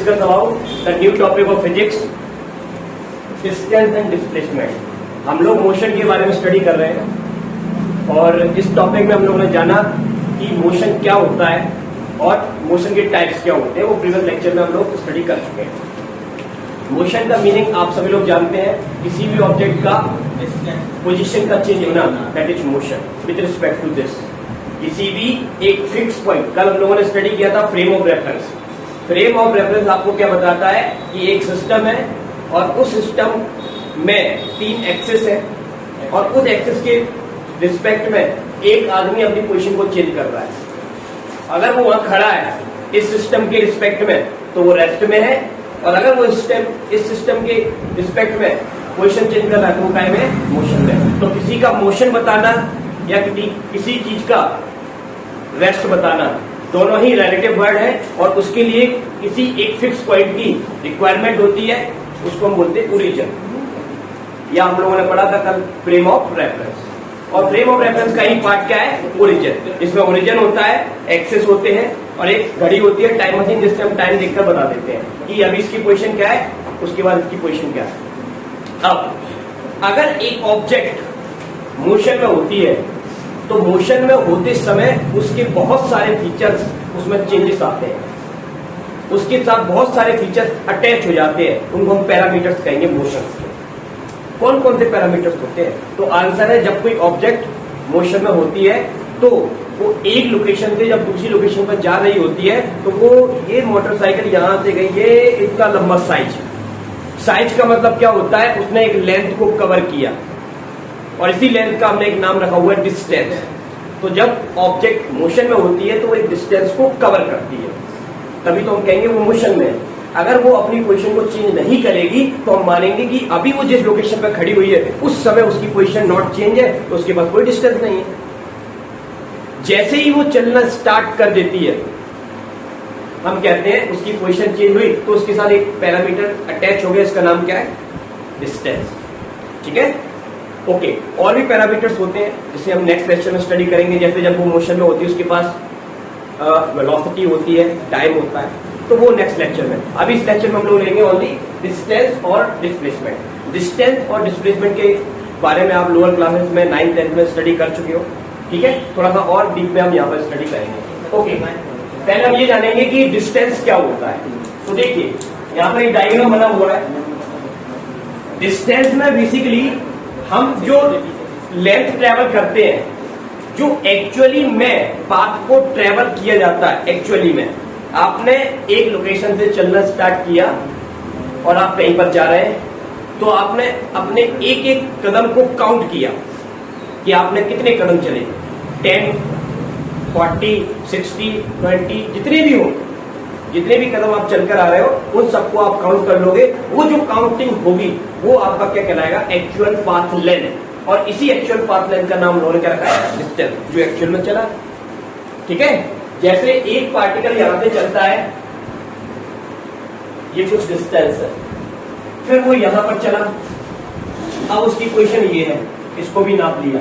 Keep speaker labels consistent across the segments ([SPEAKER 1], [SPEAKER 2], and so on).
[SPEAKER 1] discuss about the new topic of physics, distance and displacement. हम लोग motion के बारे में स्टडी कर रहे हैं और इस टॉपिक में हम लोगों ने जाना कि मोशन क्या होता है और मोशन के टाइप्स क्या होते हैं, वो प्रीवियस लेक्चर में हम लोग स्टडी कर चुके हैं। मोशन का मीनिंग आप सभी लोग जानते हैं, किसी भी ऑब्जेक्ट का पोजीशन का चेंज होना, that is motion with respect to this. किसी भी एक फिक्स पॉइंट, कल हम लोगों ने स्टडी किया था frame of reference. Frame of reference आपको क्या बताता है कि एक सिस्टम है और उस सिस्टम में 3 एक्सिस है और उस एक्सिस के रिस्पेक्ट में एक आदमी अपनी पोजीशन को चेंज कर रहा है। अगर वो वहां खड़ा है इस सिस्टम के रिस्पेक्ट में तो वो रेस्ट में है, और अगर वो इस सिस्टम के रिस्पेक्ट में पोजीशन चेंज कर रहा है तो वो काय में, मोशन में। तो किसी का मोशन बताना या किसी चीज का रेस्ट बताना, दोनों ही रिलेटिव वर्ड है और उसके लिए किसी एक फिक्स पॉइंट की रिक्वायरमेंट होती है, उसको हम बोलते हैं ओरिजिन। या हम लोगों ने पढ़ा था कल फ्रेम ऑफ रेफरेंस, और फ्रेम ऑफ रेफरेंस का ही पार्ट क्या है, ओरिजिन। इसमें ओरिजिन होता है, एक्सेस होते हैं और एक घड़ी होती है, टाइम मशीन, जिससे हम टाइम देखकर बता देते हैं कि अभी इसकी पोजीशन क्या है, उसके बाद इसकी पोजीशन क्या है। अब अगर एक ऑब्जेक्ट मोशन में होती है तो मोशन में होते समय उसके बहुत सारे फीचर्स उसमें चेंजेस आते हैं, उसके साथ बहुत सारे फीचर्स अटैच हो जाते हैं, उनको हम पैरामीटर्स कहेंगे मोशन के। कौन कौन से पैरामीटर्स होते हैं? तो आंसर है, जब कोई ऑब्जेक्ट मोशन में होती है तो वो एक लोकेशन से जब दूसरी लोकेशन पर जा रही होती है तो वो, ये मोटरसाइकिल यहां से गई, ये इतना लंबा साइज का मतलब क्या होता है, उसने एक लेंथ को कवर किया और इसी लेंथ का हमने एक नाम रखा हुआ है डिस्टेंस। तो जब ऑब्जेक्ट मोशन में होती है तो वो एक डिस्टेंस को कवर करती है, तभी तो हम कहेंगे वो मोशन में है। अगर वो अपनी पोजीशन को चेंज नहीं करेगी तो हम मानेंगे कि अभी वो जिस लोकेशन पर खड़ी हुई है उस समय उसकी पोजीशन नॉट चेंज है, तो उसके पास कोई डिस्टेंस नहीं है। जैसे ही वो चलना स्टार्ट कर देती है, हम कहते हैं उसकी पोजीशन चेंज हुई, तो उसके साथ एक पैरामीटर अटैच हो गया, इसका नाम क्या है, डिस्टेंस। ठीक है, ओके। और भी पैरामीटर्स होते हैं जिसे हम नेक्स्ट लेक्चर में स्टडी करेंगे। जैसे जब वो मोशन में होती है उसके पास वेलोसिटी होती है, टाइम होता है, तो वो नेक्स्ट लेक्चर में। अभी इस लेक्चर में हम लोग लेंगे ओनली डिस्टेंस और डिस्प्लेसमेंट। डिस्टेंस और डिस्प्लेसमेंट के बारे में आप लोअर क्लासेस में 9th 10th में स्टडी कर चुके हो, ठीक है। थोड़ा सा और डीप में हम यहाँ पर स्टडी करेंगे। ओके, पहले हम ये जानेंगे कि डिस्टेंस क्या होता है। तो देखिए यहाँ पर एक डायग्राम बना हुआ है। डिस्टेंस में बेसिकली हम जो लेंथ ट्रेवल करते हैं, जो एक्चुअली में पाथ को ट्रेवल किया जाता है, एक्चुअली में आपने एक लोकेशन से चलना स्टार्ट किया और आप कहीं पर जा रहे हैं, तो आपने अपने एक एक कदम को काउंट किया कि आपने कितने कदम चले, 10, 40, 60, 20, जितने भी हो, जितने भी कदम आप चलकर आ रहे हो उन सबको आप काउंट कर लोगे। वो जो काउंटिंग होगी वो आपका क्या कहलाएगा, एक्चुअल पाथ लेंथ। और इसी एक्चुअल पाथ लेंथ का नाम उन्होंने क्या रखा है, डिस्टेंस, जो एक्चुअल में चला। ठीक है, जैसे एक पार्टिकल यहां से चलता है, ये कुछ डिस्टेंस है, फिर वो यहां पर चला, अब उसकी पोजीशन ये है, इसको भी नाप लिया,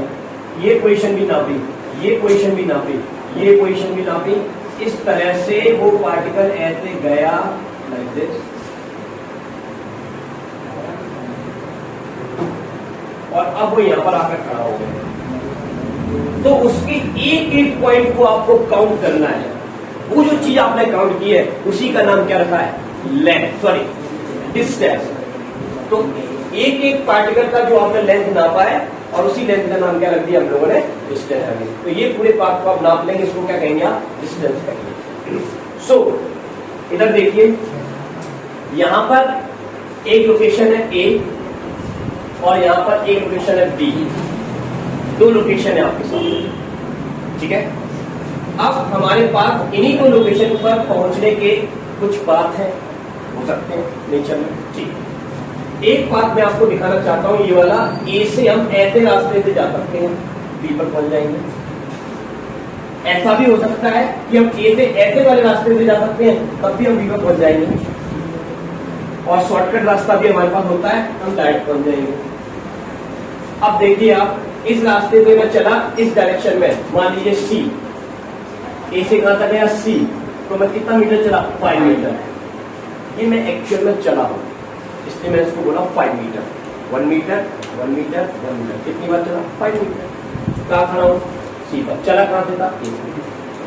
[SPEAKER 1] ये पोजीशन भी नापी, ये पोजीशन भी नापी, ये पोजीशन भी नापी। इस तरह से वो पार्टिकल ऐसे गया लाइक दिस, और अब वो यहां पर आकर खड़ा हो गया। तो उसकी एक एक पॉइंट को आपको काउंट करना है। वो जो चीज आपने काउंट की है उसी का नाम क्या रखा है, लेंथ, सॉरी डिस्टेंस। तो एक एक पार्टिकल का जो आपने लेंथ नापा है और उसी लेंथ का नाम क्या रख दिया हम लोगों ने, डिस्टेंस। तो ये पूरे पाथ को आप नाप लेंगे, इसको क्या कहेंगे आप, डिस्टेंस कहेंगे। सो इधर देखिए, यहां पर एक लोकेशन है A और यहां पर एक लोकेशन है B, 2 लोकेशन है आपके सामने। ठीक है, अब हमारे पास इन्हीं को लोकेशन पर पहुंचने के कुछ पाथ हैं, हो सकते हैं नेचर में। ठीक, एक पाथ मैं आपको दिखाना चाहता हूं, ये वाला। ए से हम ऐसे रास्ते से जा सकते हैं, बी पर पहुंच जाएंगे। ऐसा भी हो सकता है कि हम ए से ऐसे वाले रास्ते से जा सकते हैं, तब भी हम बी पर पहुंच जाएंगे। और शॉर्टकट रास्ता भी हमारे पास होता है, हम डायरेक्ट पहुंच जाएंगे। अब देखिए आप, इस रास्ते पे मैं चला इस डायरेक्शन में, मान लीजिए सी, ए से कहां तक गया C, तो मैं कितना मीटर चला, 5 मीटर। कि मैं एक्चुअल में चला हूं, इसलिए मैंने इसको बोला 5 मीटर। 1 मीटर 1 मीटर 1 मीटर, कितनी बार चला? 5 मीटर। कहाँ खड़ा हूं? सी पर। चला कहां से था? ए से।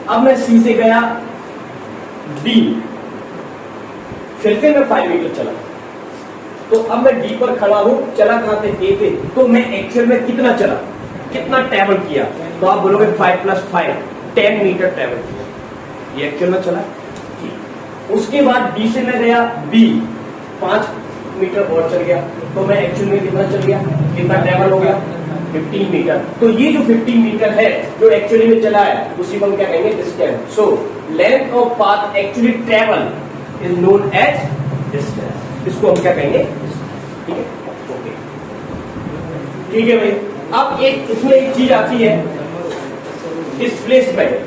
[SPEAKER 1] अब मैं सी से गया डी, फिर से मैं 5 मीटर चला, तो अब मैं डी पर खड़ा हूं, चला कहां से? ए पे। तो मैं एक्चुअल में कितना चला, कितना ट्रैवल किया? तो आप बोलोगे 5 + 5 10 मीटर ट्रैवल किया, ये एक्चुअल में चला। उसके बाद डी से मैं गया बी, 5 मीटर और चल गया, तो मैं एक्चुअल में कितना चल गया, कितना ट्रैवल हो गया? 15 मीटर। तो ये जो 15 मीटर है जो एक्चुअली में चला है, उसी को हम क्या कहेंगे? Distance. So length of path actually travel is known as distance. इसको हम क्या कहेंगे? ठीक है, ओके, ठीक है भाई। अब एक इसमें एक चीज आती है, डिस्प्लेसमेंट।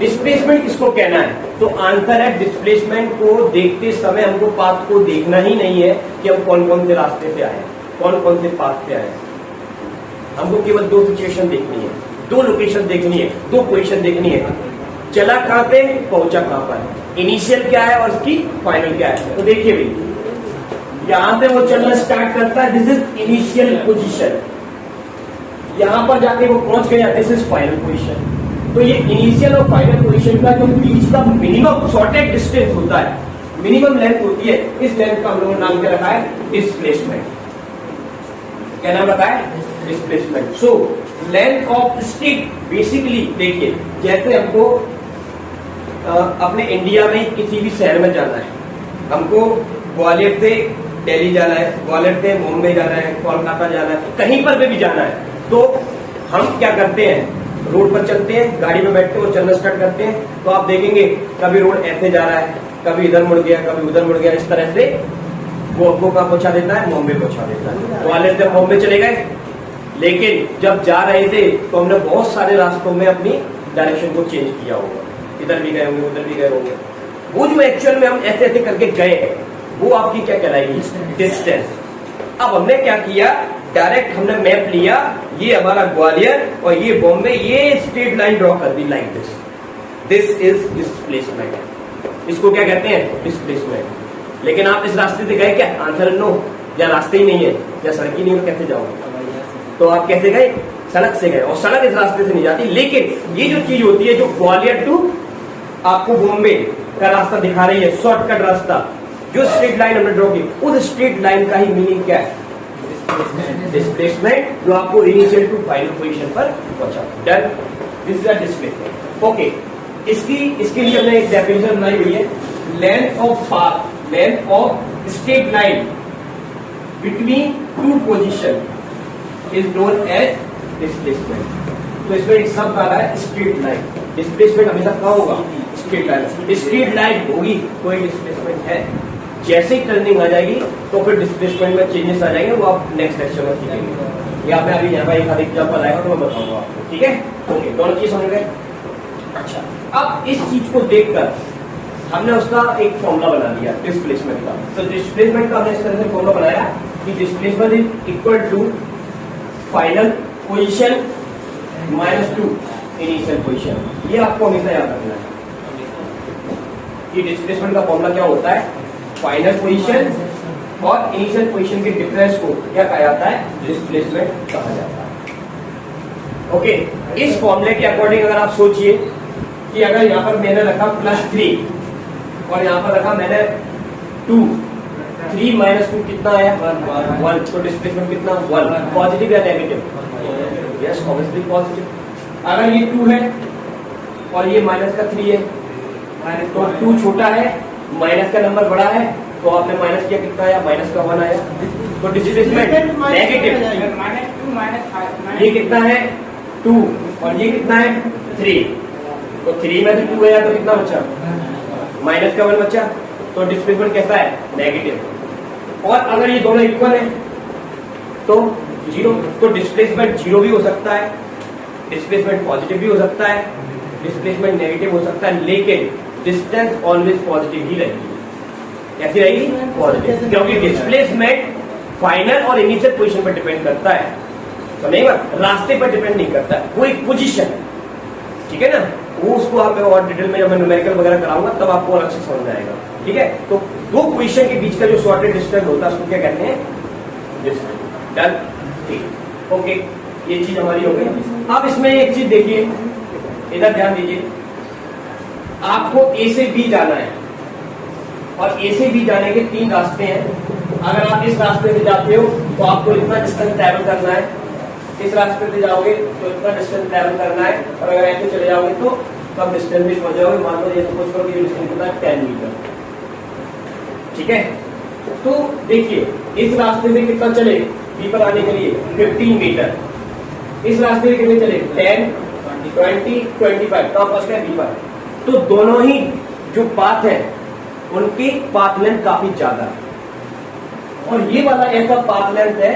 [SPEAKER 1] डिस्प्लेसमेंट किसको कहना है? तो आंसर है डिस्प्लेसमेंट को देखते समय हमको पाथ को देखना ही नहीं है कि हम कौन कौन से रास्ते से आए, कौन कौन से पाथ से आए। हमको केवल 2 सिचुएशन देखनी है, 2 लोकेशन देखनी है, 2 पोजीशन देखनी है। चला कहां पे, पहुंचा कहां पर, इनिशियल क्या है और उसकी फाइनल क्या है। तो देखिए भाई, यहां से वो चलना स्टार्ट करता है, दिस इज इनिशियल पोजीशन। यहां पर जाके वो पहुंच गया, दिस इज फाइनल पोजीशन। तो ये इनिशियल और फाइनल पोजीशन का जो बीच का मिनिमम शॉर्टेज डिस्टेंस होता है, मिनिमम लेंथ होती है, इस लेंथ का हम लोगों ने नाम क्या रखा है? डिस्प्लेसमेंट। क्या नाम रखा है? Displacement. So length of stick basically देखिए, जैसे हमको अपने इंडिया में किसी भी शहर में जाना है, हमको ग्वालियर से दिल्ली जाना है, ग्वालियर से मुंबई जाना है, कोलकाता जाना है, कहीं पर भी जाना है, तो हम क्या करते हैं? रोड पर चलते हैं, गाड़ी में बैठते हैं और चलना स्टार्ट करते हैं। तो आप देखेंगे कभी रोड ऐसे जा रहा है, कभी इधर मुड़ गया, कभी उधर मुड़ गया, इस तरह से वो आपको कहाँ पहुंचा देता है? बॉम्बे पहुंचा देता है। ग्वालियर से बॉम्बे चले गए, लेकिन जब जा रहे थे तो हमने बहुत सारे रास्तों में अपनी डायरेक्शन को चेंज किया होगा, इधर भी गए होंगे, उधर भी गए होंगे। वो जो एक्चुअल में हम ऐसे ऐसे करके गए हैं, वो आपकी क्या कहलाएगी? डिस्टेंस। अब हमने क्या किया? डायरेक्ट हमने मैप लिया, ये हमारा ग्वालियर और ये बॉम्बे, ये स्ट्रेट लाइन ड्रॉ कर दी like this. This is displacement. इसको क्या कहते हैं? डिस्प्लेसमेंट। लेकिन आप इस रास्ते से गए क्या? आंसर नो, या रास्ते ही नहीं है, या सड़क ही नहीं है, कैसे जाओगे? तो आप कैसे गए? सड़क से गए, और सड़क इस रास्ते से नहीं जाती। लेकिन ये जो चीज होती है, जो ग्वालियर टू आपको बॉम्बे का रास्ता दिखा रही है, शॉर्टकट रास्ता, जो स्ट्रेट लाइन हमने ड्रॉ की, उस स्ट्रेट लाइन का ही मीनिंग क्या है? डिस्प्लेसमेंट, जो आपको इनिशियल टू फाइनल पोजीशन पर पहुंचा। Done, this is a displacement. Okay, इसके लिए हमने एक डेफिनेशन बनाई हुई है, length of path, length of straight line between 2 position is known as displacement. तो इसमें एक शब्द आ रहा है स्ट्रेट लाइन। डिस्प्लेसमेंट हमेशा कहाँ होगा? Straight line. स्ट्रेट लाइन होगी कोई डिस्प्लेसमेंट है, जैसे ही टर्निंग आ जाएगी तो फिर डिस्प्लेसमेंट में चेंजेस आ जाएंगे, वो आप नेक्स्ट लेक्चर में सीखेंगे। या मैं अभी यहाँ पर एक आध एग्जाम्पल आएगा तो मैं बताऊंगा आपको, ठीक है? ओके, दोनों चीज समझ गए? अच्छा, अब इस चीज को देखकर हमने उसका एक फॉर्मूला बना दिया डिस्प्लेसमेंट का। तो डिस्प्लेसमेंट का हमने इस तरह से फॉर्मूला बनाया कि displacement is equal to final position -2 initial position. ये आपको हमेशा याद रखना है कि डिस्प्लेसमेंट का फॉर्मूला क्या होता है? फाइनल पोजीशन और इनिशियल पोजीशन के डिफरेंस को क्या कहा जाता है? डिस्प्लेसमेंट कहा जाता है। ओके, इस फॉर्मूले के अकॉर्डिंग अगर आप सोचिए कि अगर यहाँ पर मैंने रखा +3 और यहाँ पर रखा मैंने 2, 3 - 2 कितना आया? 1। तो डिस्प्लेसमेंट कितना? 1। पॉजिटिव या नेगेटिव? Yes, obviously positive. अगर ये 2 है और ये -3 है, तो 2 छोटा है, माइनस का नंबर बड़ा है, तो आपने माइनस किया, कितना आया? -1 आया। तो डिस्प्लेसमेंट नेगेटिव। ये कितना है? 2 और ये कितना है? 3। तो 3 में से 2 गया तो कितना बचा? -1 बचा। तो डिस्प्लेसमेंट कैसा है? नेगेटिव। और अगर ये दोनों इक्वल है तो 0। तो डिस्प्लेसमेंट 0 भी हो सकता है, डिस्प्लेसमेंट पॉजिटिव भी हो सकता है, डिस्प्लेसमेंट नेगेटिव हो सकता है, लेकिन डिस्टेंस ऑलवेज पॉजिटिव ही रहेगी। कैसी रहेगी? पॉजिटिव, क्योंकि डिस्प्लेसमेंट फाइनल और इनिशियल पोजीशन पर डिपेंड करता है, समझेगा? रास्ते पर डिपेंड नहीं करता है, वो एक पोजीशन, ठीक है ना? वो उसको आप और डिटेल में जब मैं न्यूमेरिकल वगैरह कराऊंगा तब आपको अलग से समझ आएगा, ठीक है? तो दो पोजीशन के बीच का जो शॉर्टेस्ट डिस्टेंस होता है उसको क्या कहते हैं, डिस्टेंस। डन, ठीक, ओके, ये चीज हमारी हो गई। अब इसमें एक चीज देखिए, इधर ध्यान दीजिए, आपको ए से बी जाना है और ए से बी जाने के 3 रास्ते हैं। अगर आप इस रास्ते से जाते हो तो आपको इतना डिस्टेंस ट्रैवल करना है, इस रास्ते से जाओगे तो इतना डिस्टेंस ट्रैवल करना है, और अगर ऐसे चले जाओगे तो कम डिस्टेंस भी पहुंच जाओगे। मान लो ये सपोज करो कि ये डिस्टेंस कितना है, 10 मीटर, ठीक है। तो देखिए इस रास्ते से कितना चले बी पर आने के लिए 15 मीटर, इस रास्ते से कितने चले 10, 20, 25, तो आप बी पर। तो दोनों ही जो पाथ है उनकी पाथ लेंथ काफी ज्यादा है, और ये वाला ऐसा पाथ लेंथ है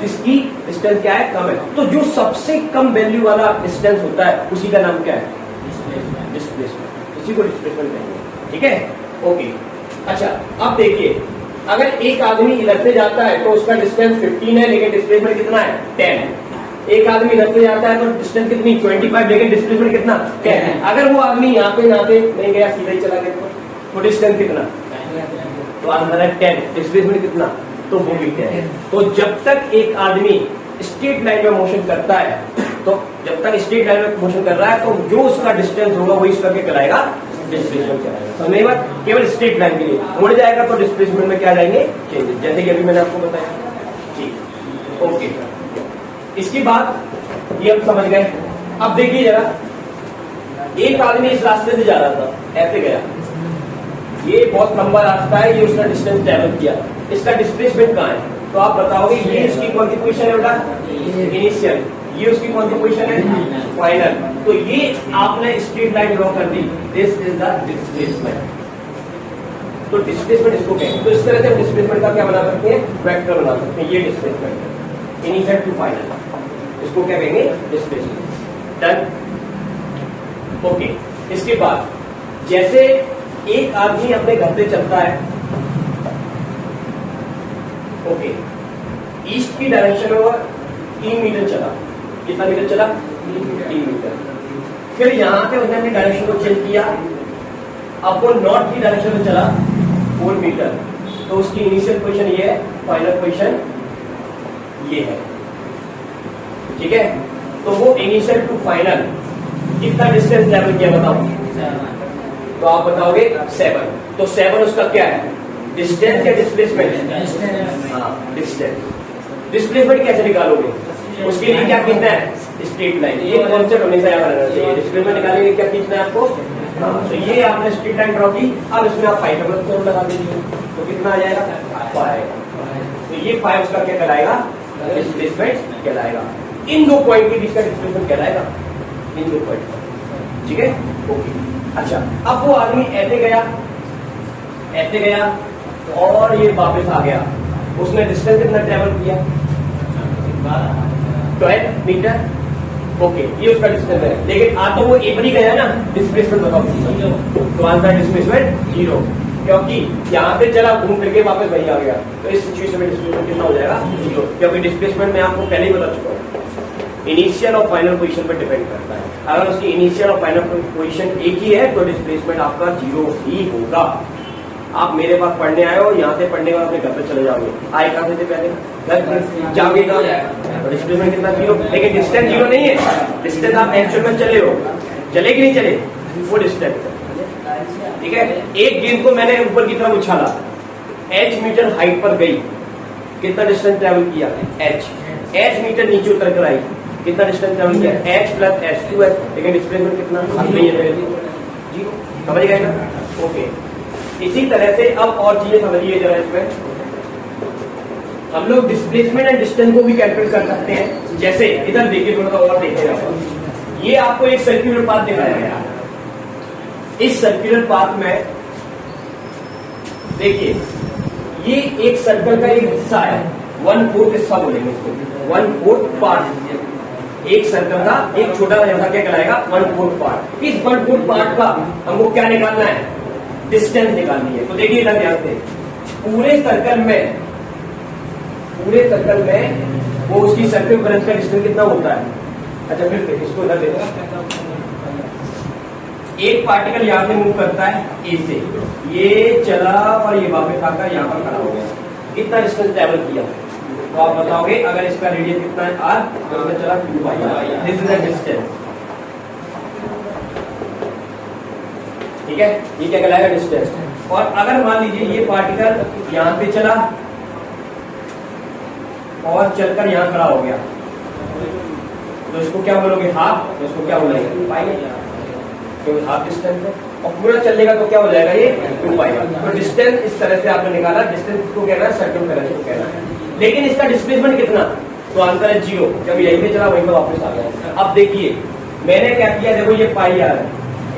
[SPEAKER 1] जिसकी डिस्टेंस क्या है, कम है। तो जो सबसे कम वैल्यू वाला डिस्टेंस होता है उसी का नाम क्या है, डिस्प्लेसमेंट, इसी को डिस्प्लेसमेंट कहेंगे, ठीक है, ओके। अच्छा अब देखिए, अगर एक आदमी इधर से जाता है तो उसका डिस्टेंस 15 है लेकिन डिस्प्लेसमेंट कितना है, 10। एक आदमी इधर से जाता है तो डिस्टेंस कितनी 25, लेकिन डिस्प्लेसमेंट कितना 10 है। अगर वो आदमी यहाँ पे नहीं गया, सीधा ही चला गया तो डिस्टेंस कितना, तो आंसर है 10। डिस्प्लेसमेंट कितना, तो वो भी 10 है। तो जब तक एक आदमी स्ट्रेट लाइन में मोशन करता है, तो जब तक स्ट्रेट लाइन में मोशन कर रहा है तो जो उसका डिस्टेंस होगा वही इसका क्या कहलाएगा, डिस्प्लेसमेंट कहलाएगा। समझने के बाद केवल स्ट्रेट लाइन के लिए मुड़ जाएगा तो डिस्प्लेसमेंट में क्या आ जाएंगे, चेंजेस, जैसे कि अभी मैंने आपको बताया, ठीक, ओके। इसके बाद ये आप समझ गए। अब देखिए जरा, एक आदमी इस रास्ते से जा रहा था, ऐसे गया, ये बहुत लंबा रास्ता है, ये उसका डिस्टेंस ट्रैवल किया, इसका डिस्प्लेसमेंट कहाँ है, तो आप बताओगे ये इसकी कौन सी पोजीशन है बेटा, इनिशियल, ये उसकी कौन सी पोजीशन है, फाइनल। तो ये आपने स्ट्रेट लाइन ड्रॉ कर दी, दिस इज द डिस्प्लेसमेंट। तो डिस्प्लेसमेंट इसको कहेंगे। तो इस तरह से डिस्प्लेसमेंट का क्या बना सकते हैं, वेक्टर बना सकते हैं। ये डिस्प्लेसमेंट इनिशियल टू फाइनल, इसको क्या कहेंगे, डिस्प्लेसमेंट। Done, okay. इसके बाद जैसे एक आदमी अपने घर से चलता है, ओके, ईस्ट की डायरेक्शन में वो 3 मीटर चला, कितना मीटर चला, 3 मीटर। फिर यहां पे उसने अपनी डायरेक्शन को चेंज किया, अब वो नॉर्थ की डायरेक्शन में चला 4 मीटर, तो उसकी इनिशियल पोजीशन ये है, फाइनल पोजीशन ये है, ठीक है। तो वो इनिशियल टू फाइनल कितना डिस्टेंस ट्रैवल किया बताओ, तो आप बताओगे 7। तो 7 उसका क्या है, डिस्टेंस या डिस्प्लेसमेंट, हाँ डिस्टेंस। डिस्प्लेसमेंट कैसे निकालोगे, उसके लिए क्या खींचना है, स्ट्रेट लाइन। ये कॉन्सेप्ट हमेशा याद रखना चाहिए। डिस्प्लेसमेंट निकालेंगे क्या खींचना है आपको, तो ये आपने स्ट्रेट लाइन ड्रॉ की। अब इसमें आप 5 लगा दीजिए, तो कितना आ जाएगा 5। तो ये 5 उसका क्या कहलाएगा, डिस्प्लेसमेंट कहलाएगा। इन दो पॉइंट के बीच का डिस्प्लेसमेंट कहलाएगा, इन दो पॉइंट, ठीक है, ओके। अच्छा अब वो आदमी ऐसे गया और ये वापस आ गया, उसने डिस्टेंस कितना ट्रेवल किया, 12 मीटर, ओके, ये उसका डिस्टेंस है। लेकिन आ तो वो एक ही गया ना, डिस्प्लेसमेंट बताओ, तो आंसर डिस्प्लेसमेंट 0, क्योंकि यहाँ से चला घूम करके वापस वही आ गया। तो इस सिचुएशन में डिस्प्लेसमेंट कितना हो जाएगा, 0, क्योंकि डिस्प्लेसमेंट में आपको पहले ही बता चुका हूँ इनिशियल और फाइनल पोजीशन पर डिपेंड करता है। अगर उसकी इनिशियल और फाइनल पोजीशन एक ही है तो डिस्प्लेसमेंट आपका 0 ही होगा। आप मेरे पास पढ़ने आए हो, यहाँ से पढ़ने के बाद अपने घर पे चले जाओगे, आए कहाँ से थे पहले, घर जाओगे कहाँ, तो डिस्प्लेसमेंट कितना 0। लेकिन डिस्टेंस 0 नहीं है, डिस्टेंस आप एक्चुअल में चले हो, चले कि नहीं चले, वो डिस्टेंस, ठीक है। एक गेंद को मैंने ऊपर की तरफ उछाला, h मीटर हाइट पर गई, कितना डिस्टेंस ट्रेवल किया, h मीटर नीचे उतर कर आई, कितना डिस्टेंस ट्रेवल किया, h प्लस h 2h, लेकिन डिस्प्लेसमेंट कितना नहीं है, 0। समझ गए ना, ओके। इसी तरह से अब और चीजें समझिए जरा। इसमें हम लोग डिस्प्लेसमेंट एंड डिस्टेंस को भी कैलकुलेट कर सकते हैं। जैसे इधर देखिए, थोड़ा सा और देखिए, ये आपको एक सर्कुलर पाथ दिखाया गया। इस सर्कुलर पाथ में देखिए, ये एक सर्कल का एक हिस्सा है, 1/4 हिस्सा बोलेंगे इसको, 1/4 पार्ट। एक सर्कल का एक छोटा सा हिस्सा क्या कहलाएगा, 1/4 पार्ट। इस 1/4 पार्ट का हमको क्या निकालना है, डिस्टेंस निकालनी है। तो देखिए इधर ध्यान से, पूरे सर्कल में वो उसकी सर्कमफ्रेंस का डिस्टेंस कितना होता है। अच्छा फिर इसको इधर देखो, एक पार्टिकल यहाँ से मूव करता है ए से, ये चला और ये वापस आकर यहाँ पर खड़ा हो गया, कितना डिस्टेंस ट्रेवल किया? तो आप बताओगे अगर इसका रेडियस कितना है r, तो इसमें चला 2πr, this is the distance. ठीक है, ये क्या कहलाएगा? डिस्टेंस। और अगर मान लीजिए ये पार्टिकल यहाँ पे चला और चलकर यहाँ खड़ा हो गया, तो इसको क्या बोलोगे? हाफ। तो इसको क्या बोलेंगे? पाई, क्योंकि हाफ डिस्टेंस है। और पूरा चलेगा तो क्या हो जाएगा? ये 2π। तो डिस्टेंस इस तरह से आपने निकाला, डिस्टेंस को कहना है सर्कमफेरेंस को कहना है। लेकिन इसका डिस्प्लेसमेंट कितना? तो आंसर है 0। जब यहीं पे चला वहीं पर वापस आ गया। अब देखिए मैंने क्या किया, देखो ये पाई आ रहा है,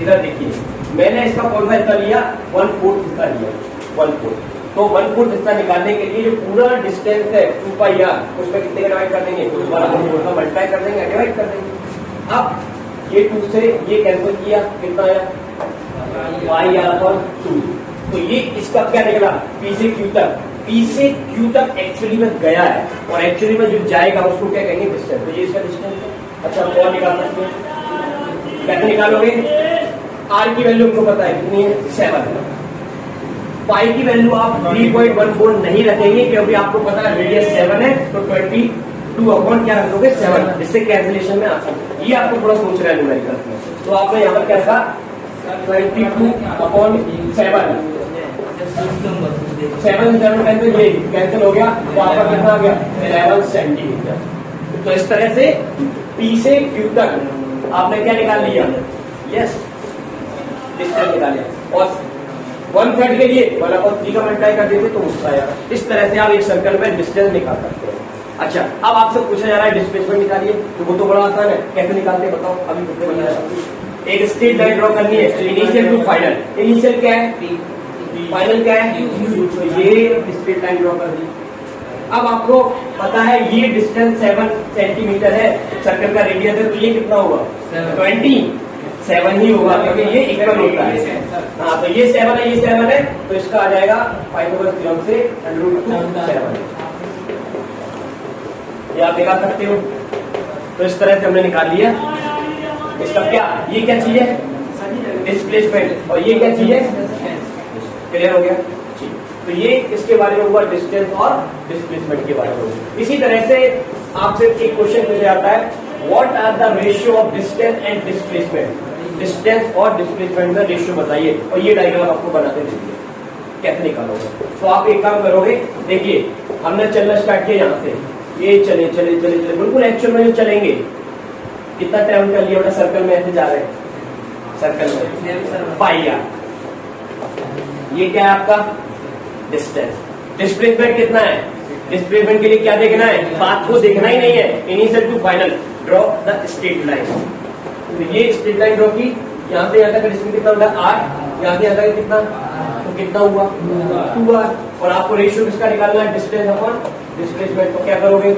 [SPEAKER 1] इधर देखिए मैंने इसका कौन सा हिस्सा लिया? 1/4 हिस्सा लिया, 1/4। तो 1/4 हिस्सा निकालने के लिए जो पूरा डिस्टेंस है 2πr, उसमें कितने का डिवाइड कर देंगे? 1/4 का मल्टीप्लाई कर देंगे, डिवाइड कर देंगे। अब ये 2 से ये कैंसिल किया, कितना आया? πr/2। तो ये इसका क्या निकला? p से q तक। p से q तक एक्चुअली में गया है, और एक्चुअली में जो जाएगा उसको क्या कहेंगे? डिस्टेंस। तो ये इसका डिस्टेंस है। अच्छा, और निकाल सकते हैं, कैसे निकालोगे? r की वैल्यू हमको पता है कितनी है? 7 है। पाई की वैल्यू आप 3.14 नहीं रखेंगे, क्योंकि आपको पता है रेडियस 7 है, तो 22 अपॉन क्या रख दोगे? 7। इससे कैंसिलेशन में आता है। ये आपको थोड़ा सोच रहा है न्यूमेरिकल में। तो आपने यहाँ पर क्या रखा? 22/7। 7 कैंसिल, ये कैंसिल हो गया, तो आपका कितना आ गया? 11 सेंटीमीटर। तो इस तरह से P से Q तक आपने क्या निकाल लिया? यस, डिस्टेंस निकाल लिया। और 1/3 के लिए 1/3 का मल्टीप्लाई कर देते तो उसका आया। इस तरह से आप एक सर्कल में डिस्टेंस निकाल सकते हैं। अच्छा, अब आपसे पूछा जा रहा है डिस्प्लेसमेंट निकालिए, तो वो तो बड़ा आसान है। कैसे निकालते हैं बताओ? अभी कितने बना है? एक स्ट्रेट लाइन ड्रॉ करनी है, इनिशियल टू फाइनल। इनिशियल क्या है? फाइनल क्या है? तो ये स्ट्रेट लाइन ड्रॉ कर दी। अब आपको पता है ये डिस्टेंस 7 सेंटीमीटर है, सर्कल का रेडियस है, तो ये कितना होगा? 27 ही होगा, क्योंकि ये इक्वल होता है। हाँ, तो ये 7 है, ये 7 है, तो इसका आ जाएगा पाइथागोरस थ्योरम से √2 ये आप निकाल सकते हो। तो इस तरह से हमने निकाल लिया। इसका क्या, ये क्या चीज है? डिस्प्लेसमेंट। और ये क्या चीज है? क्लियर हो गया? तो ये इसके बारे में हुआ, डिस्टेंस और डिस्प्लेसमेंट के बारे में हुआ। इसी तरह से आपसे एक क्वेश्चन पूछा जाता है, what are the ratio of distance and displacement? Distance और डिस्प्लेसमेंट का रेशियो बताइए, और ये डायग्राम आपको बनाते दीजिए, कैसे निकालोगे? तो आप एक काम करोगे, देखिए हमने चलना स्टार्ट किया यहाँ से, ये चले चले चले चले बिल्कुल एक्चुअल में चलेंगे। कितना ट्रेवल कर लिया? सर्कल में ऐसे जा रहे हैं, सर्कल में πr। ये क्या है आपका? डिस्टेंस। डिस्प्लेसमेंट कितना है? डिस्प्लेसमेंट के लिए क्या देखना है? पाथ को देखना ही नहीं है। Initial to final draw the straight line. तो ये स्ट्रेट लाइन ड्रॉ की, यहाँ से यहाँ तक डिस्टेंस कितना होता है? 8। यहाँ से यहाँ तक कितना? तो कितना हुआ? 2r। और आपको रेशियो किसका निकालना है? Distance upon displacement. तो क्या करोगे?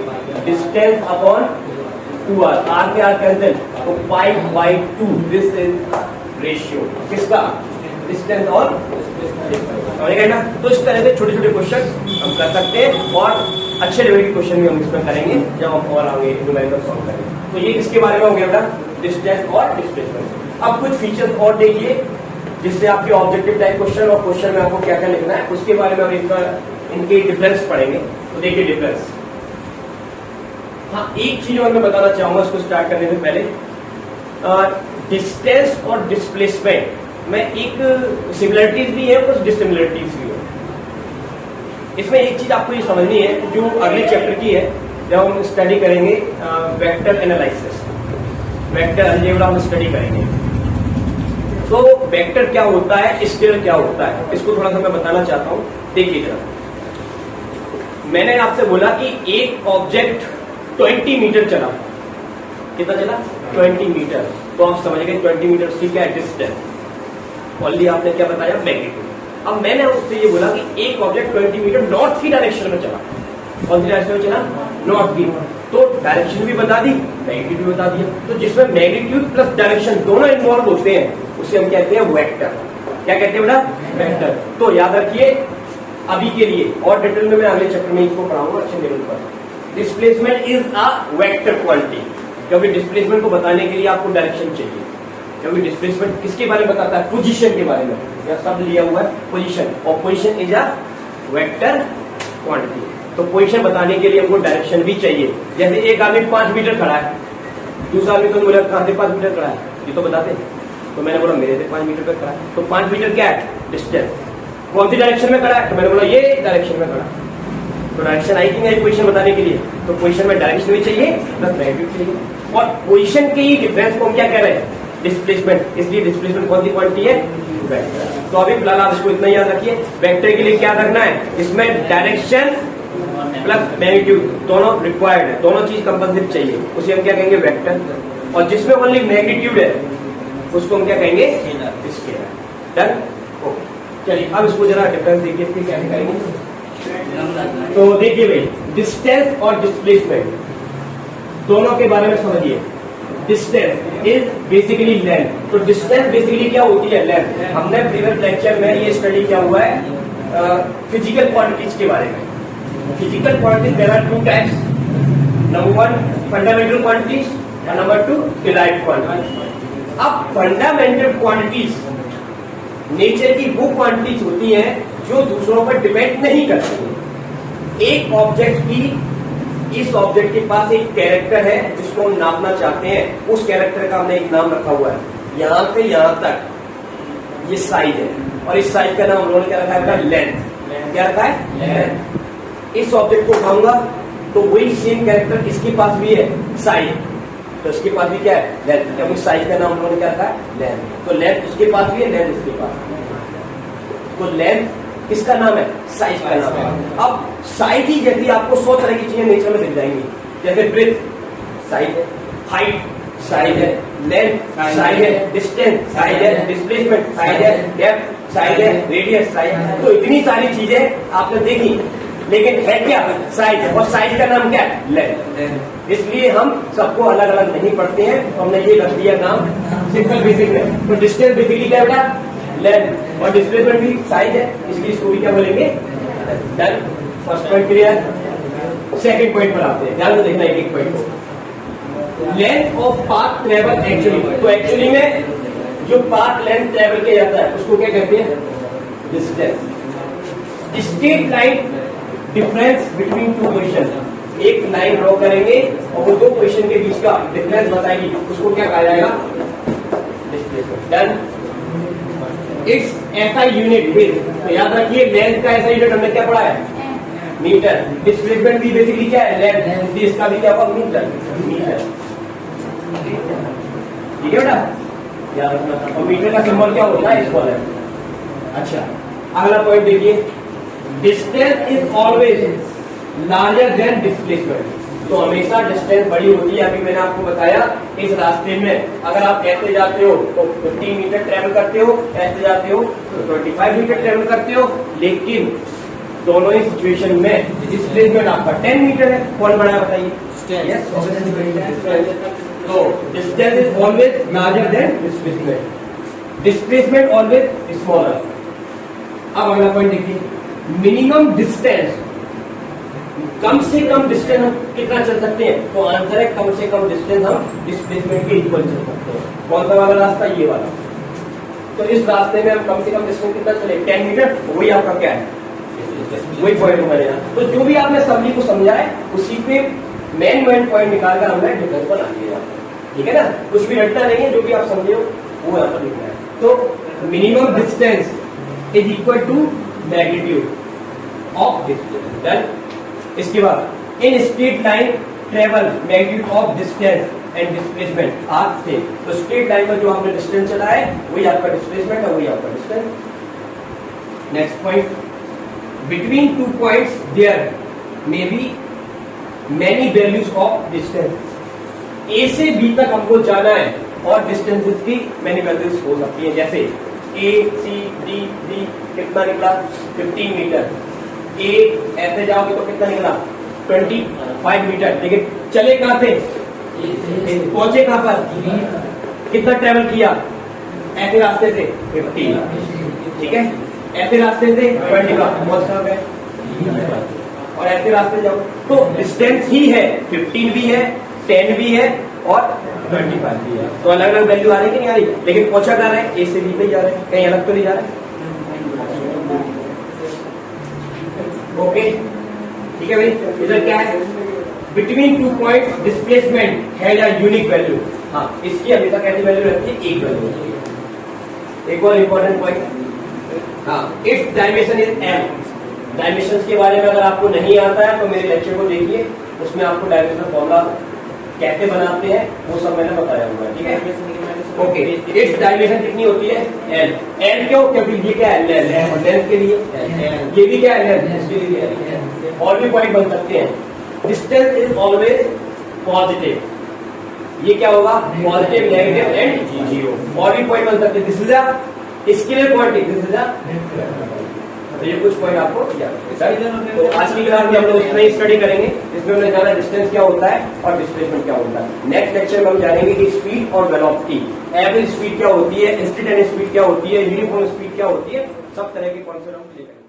[SPEAKER 1] डिस्टेंस अपॉन 2r, r के r कैंसिल, तो π/2। दिस इज रेशियो किसका? डिस्टेंस और डिस्प्लेसमेंट। ना, तो इस तरह से छोटे छोटे क्वेश्चन हम कर सकते हैं, और अच्छे लेवल के क्वेश्चन भी हम इसमें करेंगे जब हम और आगे न्यूमेरिकल सॉल्व करेंगे। तो ये किसके बारे में हो गया बेटा? डिस्टेंस और डिस्प्लेसमेंट। अब कुछ फीचर्स और देखिए, जिससे आपके ऑब्जेक्टिव टाइप क्वेश्चन और क्वेश्चन में आपको क्या क्या लिखना है उसके बारे में हम एक बार इनके डिफरेंस पढ़ेंगे। तो देखिए डिफरेंस। हाँ, एक चीज और मैं बताना चाहूंगा इसको स्टार्ट करने से पहले, डिस्टेंस और डिस्प्लेसमेंट में एक सिमिलरिटीज भी है, कुछ डिसिमिलरिटीज भी है। इसमें एक चीज आपको ये समझनी है जो अगले चैप्टर की है, जब हम स्टडी करेंगे वेक्टर एनालिसिस, वेक्टर अलजेब्रा हम स्टडी करेंगे। तो वेक्टर क्या होता है, स्केलर क्या होता है, इसको थोड़ा सा मैं बताना चाहता हूँ। देखिए जरा, मैंने आपसे बोला कि एक ऑब्जेक्ट 20 मीटर चला। कितना चला? 20 मीटर। तो आप समझ गए 20 मीटर उसकी क्या डिस्टेंस। ऑलरेडी आपने क्या बताया? मैग्नीट्यूड। अब मैंने उससे ये बोला कि एक ऑब्जेक्ट 20 मीटर नॉर्थ की डायरेक्शन में चला। कौन सी डायरेक्शन में चला? नॉर्थ की। तो डायरेक्शन भी बता दी, मैग्नीट्यूड भी बता दिया। तो जिसमें मैग्नीट्यूड प्लस डायरेक्शन दोनों इन्वॉल्व होते हैं उसे हम कहते हैं वेक्टर। क्या कहते हैं बेटा? वेक्टर। तो याद रखिए अभी के लिए, और डिटेल में मैं अगले चैप्टर में इसको पढ़ाऊंगा अच्छे लेवल पर। Displacement is a vector quantity, क्योंकि डिस्प्लेसमेंट को बताने के लिए आपको डायरेक्शन चाहिए। क्योंकि डिस्प्लेसमेंट किसके बारे में बताता है? पोजीशन के बारे में। यह शब्द लिया हुआ है पोजीशन, और position is a vector quantity. तो पोजीशन बताने के लिए हमको डायरेक्शन भी चाहिए। जैसे एक आदमी 5 मीटर खड़ा है, दूसरा आदमी तो बोला कहां से 5 मीटर खड़ा है, ये तो बताते। तो मैंने बोला मेरे से 5 मीटर पर खड़ा है। तो 5 मीटर क्या है? डिस्टेंस। कौन सी डायरेक्शन में खड़ा है? तो मैंने बोला ये डायरेक्शन में खड़ा है। तो डायरेक्शन आई कि नहीं पोजीशन बताने के लिए? तो पोजीशन में डायरेक्शन भी चाहिए प्लस मैग्नीट्यूड चाहिए। और पोजीशन के ही डिफरेंस को हम क्या कह रहे हैं? डिस्प्लेसमेंट। इसलिए डिस्प्लेसमेंट कौन सी क्वांटिटी है? वेक्टर। तो अभी फिलहाल आप इसको इतना याद रखिए। वेक्टर के लिए क्या करना है? इसमें डायरेक्शन प्लस मैग्नीट्यूड दोनों रिक्वायर्ड है, दोनों चीज कंपल्सरी चाहिए, उसे हम क्या कहेंगे? वेक्टर। और जिसमें ओनली मैग्नीट्यूड है उसको हम क्या कहेंगे? स्केलर। डन? ओके, चलिए अब इसको जरा डिफरेंस देखिए इसके क्या करेंगे। तो देखिए भाई, डिस्टेंस और डिस्प्लेसमेंट दोनों के बारे में समझिए। Distance is basically length. तो डिस्टेंस बेसिकली क्या होती है? लेंथ। हमने प्रीवियस लेक्चर में ये स्टडी किया हुआ है फिजिकल क्वांटिटीज के बारे में। Physical quantities there are 2 types. Number 1 fundamental quantities और नंबर 2 डिराइव्ड क्वांटिटीज। अब फंडामेंटल क्वांटिटीज नेचर की वो क्वांटिटीज होती हैं जो दूसरों पर डिपेंड नहीं करती। एक ऑब्जेक्ट की, इस ऑब्जेक्ट के पास एक कैरेक्टर है जिसको हम नापना चाहते हैं, उस कैरेक्टर का हमने एक नाम रखा हुआ है। यहां से यहां तक ये साइज है, और इस साइज का नाम उन्होंने क्या रखा है? लेंथ। क्या रखा है? लेंथ। इस ऑब्जेक्ट को उठाऊंगा तो वही सेम कैरेक्टर किसके पास भी है? साइज। तो इसके पास भी क्या है? लेंथ। क्योंकि साइज का नाम उन्होंने क्या रखा है? लेंथ। तो लेंथ उसके पास भी है, लेंथ इसके पास। तो लेंथ किसका नाम है? साइज का नाम है। अब साइज ही जैसी आपको 100 तरह की चीजें नेचर में दिख जाएंगी। जैसे ब्रेथ साइज है, हाइट साइज है, लेंथ साइज है, डिस्टेंस साइज है, डिस्प्लेसमेंट साइज है, डेप्थ साइज है, रेडियस साइज है। तो इतनी सारी चीजें आपने देखी, लेकिन है क्या? साइज है। और साइज का नाम क्या है? लेंथ। इसलिए हम सबको अलग अलग नहीं पढ़ते हैं, तो हमने ये रख दिया नाम सिंपल बेसिक में। तो डिस्टेंस बेसिकली क्या बेटा? लेंथ। और डिस्प्लेसमेंट भी साइज है, इसलिए इसको भी क्या बोलेंगे? Done. First point clear. Second point पर आते हैं, ध्यान से देखना एक पॉइंट को। Length of path travel actually. तो एक्चुअली में जो पाथ लेंथ ट्रेवल किया जाता है उसको क्या कहते हैं? Distance. Straight line difference between 2 position. एक लाइन ड्रॉ करेंगे और वो 2 पोजीशन के बीच का डिफरेंस बताएगी, उसको क्या कहा जाएगा? Displacement. Done. It's SI unit with. तो याद रखिए लेंथ का ऐसा यूनिट हमने क्या पढ़ा है? मीटर। डिस्प्लेसमेंट भी बेसिकली क्या है? लेंथ। इसलिए इसका भी क्या होगा? मीटर। मीटर। ठीक है बेटा, याद रखना। और मीटर का सिंबल क्या होता है? स्क्वायर। अच्छा, अगला पॉइंट देखिए। Distance is always larger than displacement. तो हमेशा डिस्टेंस बड़ी होती है। अभी मैंने आपको बताया इस रास्ते में अगर आप ऐसे जाते हो तो 15 मीटर ट्रेवल करते हो, ऐसे जाते हो तो 25 मीटर ट्रेवल करते हो, लेकिन दोनों ही सिचुएशन में डिस्प्लेसमेंट आपका 10 मीटर है। कौन बड़ा है बताइए? तो distance is always larger than displacement. Displacement always smaller. अब अगला पॉइंट देखिए, मिनिमम डिस्टेंस। कम से कम डिस्टेंस हम कितना चल सकते हैं? तो आंसर है कम से कम डिस्टेंस हम डिस्प्लेसमेंट के इक्वल चल सकते हैं। कौन सा वाला रास्ता? ये वाला। तो इस रास्ते में हम कम से कम डिस्टेंस कितना चले? 10 मीटर। वही आपका क्या है? वही पॉइंट बनेगा। तो जो भी आपने सभी को समझाए उसी पे मेन पॉइंट निकालकर हमने डिफरेंस बना दिया। ठीक है ना? कुछ भी रटना नहीं है, जो भी आप समझे हो वो यहाँ पर लिखना है। तो minimum distance is equal to magnitude of distance. Done. इसके बाद in straight line travel magnitude of distance and displacement are same. तो स्ट्रेट लाइन में जो आपने डिस्टेंस चला है वही आपका डिस्प्लेसमेंट है, वही आपका distance. Next point, between 2 points there may be many values of distance. A से बी तक हमको जाना है और डिस्टेंसेस की मैनी वैल्यूज हो सकती है। जैसे ए सी डी डी कितना निकला? 15 मीटर। ए ऐसे जाओगे तो कितना निकला? 25 मीटर। लेकिन चले कहां थे? पहुंचे कहां पर? कितना ट्रेवल किया? ऐसे रास्ते से 15। ठीक है, ऐसे रास्ते से 20 का पहुंच कहां गए? और ऐसे रास्ते जाओ तो डिस्टेंस ही है, 15 भी है, 10 भी है, और 25 भी है। तो अलग अलग वैल्यू आ रही कि नहीं आ रही, लेकिन पहुंचा कर रहे हैं ए से बी पे जा रहे हैं, कहीं अलग तो नहीं जा रहे। ओके ठीक है भाई, इधर क्या है, between 2 point displacement had a unique value. हाँ, इसकी अभी तक ऐसी वैल्यू रहती है, एक वैल्यू होती है। एक और इंपॉर्टेंट पॉइंट, हाँ, it's dimension is L. Dimensions के बारे में अगर आपको नहीं आता है तो मेरे लेक्चर को देखिए, उसमें आपको डायमेंशन फॉर्मूला कैसे बनाते हैं वो सब मैंने बताया हुआ है, ठीक है। ओके, इट्स डायमेंशन कितनी होती है, एल। एल क्यों, क्योंकि ये क्या है, लेंथ के लिए, ये भी क्या है, इसके लिए है। और भी पॉइंट बन सकते हैं, डिस्टेंस इज ऑलवेज पॉजिटिव, ये क्या होगा, पॉजिटिव, नेगेटिव एंड जीरो। और भी पॉइंट बन सकते हैं, this is a scalar quantity, this is अ, तो ये कुछ पॉइंट आपको याद रखना। तो आज की क्लास में हम लोग इतना ही स्टडी करेंगे, इसमें हमने जाना डिस्टेंस क्या होता है और डिस्प्लेसमेंट क्या होता है। नेक्स्ट लेक्चर में हम जानेंगे कि स्पीड और वेलोसिटी, एवरेज स्पीड क्या होती है, इंस्टेंटेनियस स्पीड क्या होती है, यूनिफॉर्म स्पीड क्या होती है, सब तरह के कॉन्सेप्ट हम लेकर